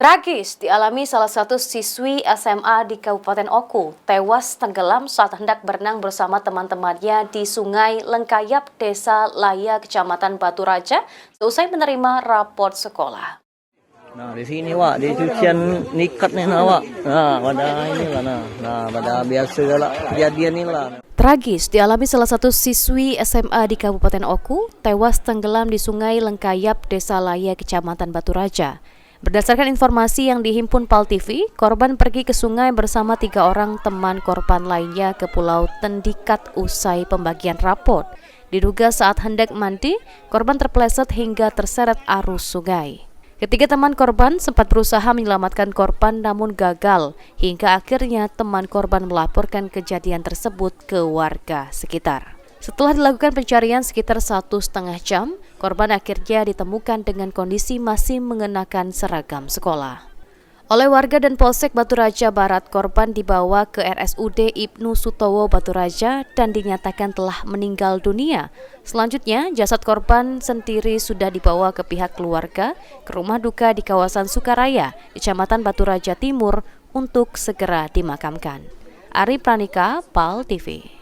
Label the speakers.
Speaker 1: Tragis dialami salah satu siswi SMA di Kabupaten Oku, tewas tenggelam saat hendak berenang bersama teman-temannya di Sungai Lengkayap, Desa Laya, Kecamatan Batu Raja, seusai menerima raport sekolah.
Speaker 2: Nah, di sini, Wak, di cucian nikat nih, Wak. Nah, pada inilah, pada biasa lah kejadian inilah.
Speaker 1: Tragis dialami salah satu siswi SMA di Kabupaten Oku, tewas tenggelam di Sungai Lengkayap, Desa Laya, Kecamatan Batu Raja. Berdasarkan informasi yang dihimpun PAL TV, korban pergi ke sungai bersama 3 orang teman korban lainnya ke Pulau Tendikat usai pembagian rapot. Diduga saat hendak mandi, korban terpeleset hingga terseret arus sungai. Ketiga teman korban sempat berusaha menyelamatkan korban namun gagal, hingga akhirnya teman korban melaporkan kejadian tersebut ke warga sekitar. Setelah dilakukan pencarian sekitar 1,5 jam, korban akhirnya ditemukan dengan kondisi masih mengenakan seragam sekolah. Oleh warga dan Polsek Batu Raja Barat, korban dibawa ke RSUD Ibnu Sutowo Batu Raja dan dinyatakan telah meninggal dunia. Selanjutnya, jasad korban sendiri sudah dibawa ke pihak keluarga ke rumah duka di kawasan Sukaraya, Kecamatan Batu Raja Timur untuk segera dimakamkan. Ari Pranika, PAL TV.